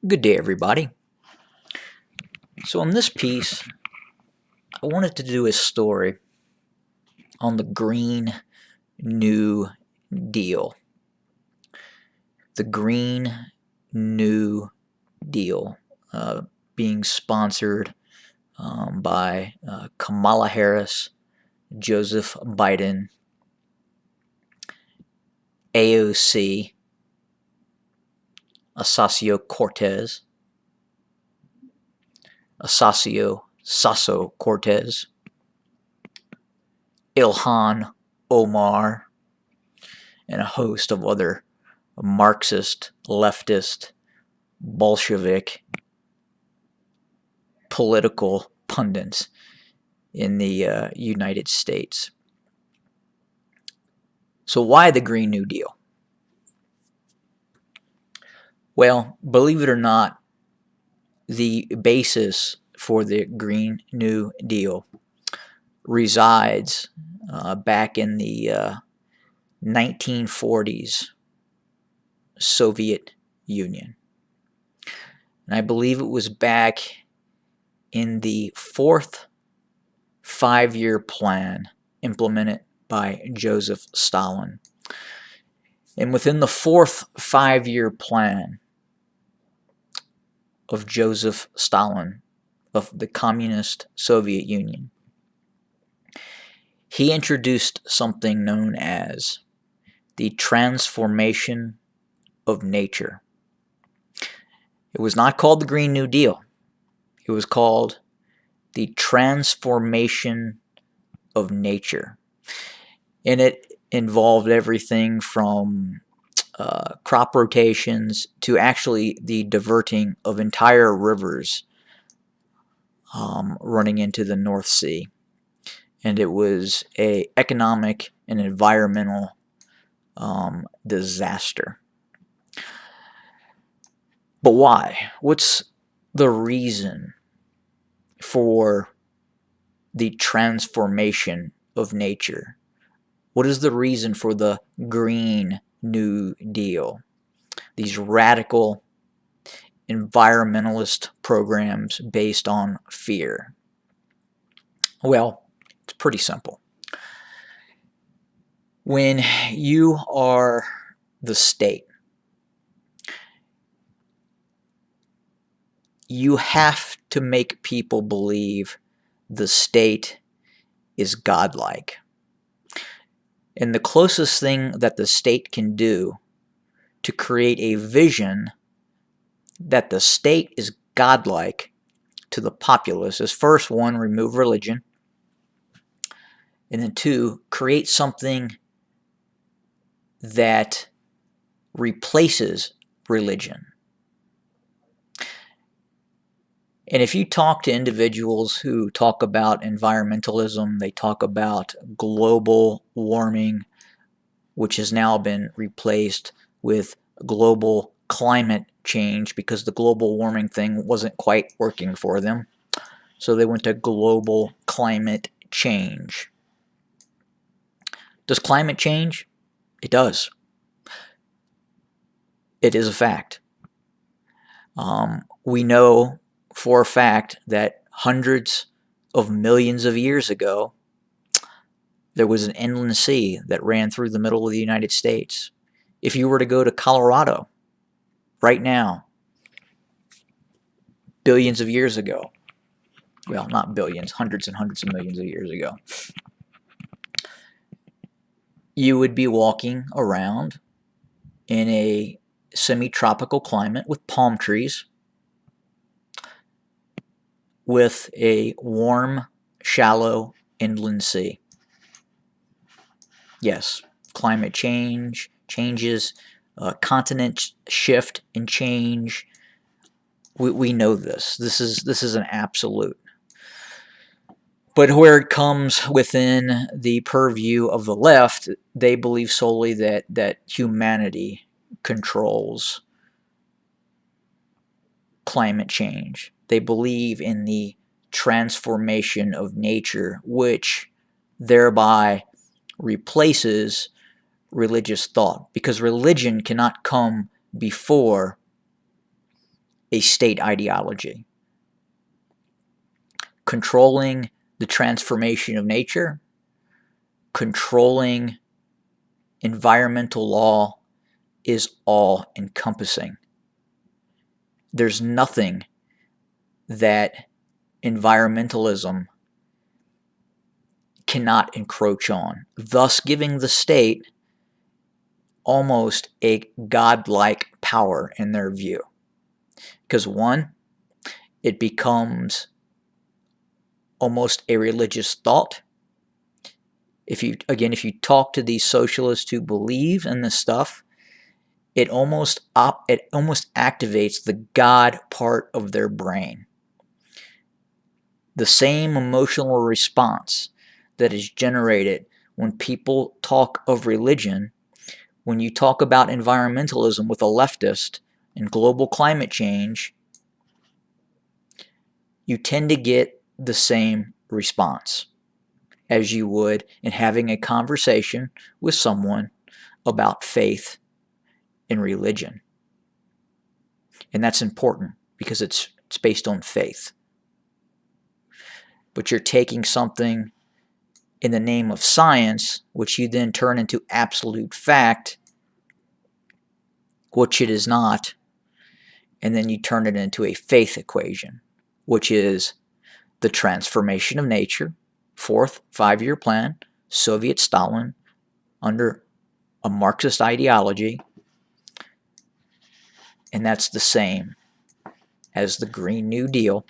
Good day, everybody. So in this piece, I wanted to do a story on the Green New Deal. The Green New Deal, being sponsored by Kamala Harris, Joseph Biden, AOC, Ocasio-Cortez, Ocasio-Cortez, Ilhan Omar, and a host of other Marxist, leftist, Bolshevik political pundits in the United States. So why the Green New Deal? Well, believe it or not, the basis for the Green New Deal resides back in the 1940s Soviet Union. And I believe it was back in the fourth five-year plan implemented by Joseph Stalin. And within the fourth five-year plan of Joseph Stalin, of the Communist Soviet Union, he introduced something known as the transformation of nature. It was not called the Green New Deal. It was called the transformation of nature. And it involved everything from crop rotations to actually the diverting of entire rivers running into the North Sea. And it was an economic and environmental disaster. But why? What's the reason for the transformation of nature? What is the reason for the Green New Deal? These radical environmentalist programs based on fear. Well, it's pretty simple. When you are the state, you have to make people believe the state is godlike. And the closest thing that the state can do to create a vision that the state is godlike to the populace is, first, one, remove religion, and then two, create something that replaces religion. And if you talk to individuals who talk about environmentalism, they talk about global warming, which has now been replaced with global climate change because the global warming thing wasn't quite working for them. So they went to global climate change. Does climate change? It does. It is a fact. We know for a fact that hundreds of millions of years ago, there was an inland sea that ran through the middle of the United States. If you were to go to Colorado right now, billions of years ago, well, not billions, hundreds and hundreds of millions of years ago, you would be walking around in a semi-tropical climate with palm trees, with a warm, shallow inland sea. Yes, climate change, changes, continent shift and change. We know this. This is an absolute. But where it comes within the purview of the left, they believe solely that humanity controls climate change. They believe in the transformation of nature, which thereby replaces religious thought, because religion cannot come before a state ideology. Controlling the transformation of nature, controlling environmental law is all-encompassing. There's nothing that environmentalism cannot encroach on, thus giving the state almost a godlike power in their view. Because one, it becomes almost a religious thought. If you talk to these socialists who believe in this stuff, it almost activates the God part of their brain. The same emotional response that is generated when people talk of religion, when you talk about environmentalism with a leftist and global climate change, you tend to get the same response as you would in having a conversation with someone about faith and religion. And that's important because it's based on faith. But you're taking something in the name of science, which you then turn into absolute fact, which it is not, and then you turn it into a faith equation, which is the transformation of nature, fourth five-year plan, Soviet Stalin, under a Marxist ideology, and that's the same as the Green New Deal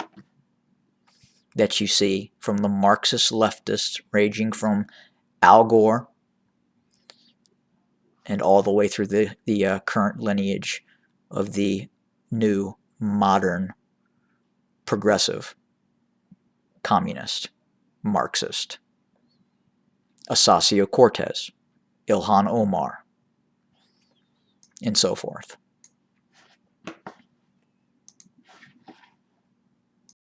that you see from the Marxist leftists ranging from Al Gore and all the way through the current lineage of the new, modern, progressive, communist, Marxist, Ocasio-Cortez, Ilhan Omar, and so forth.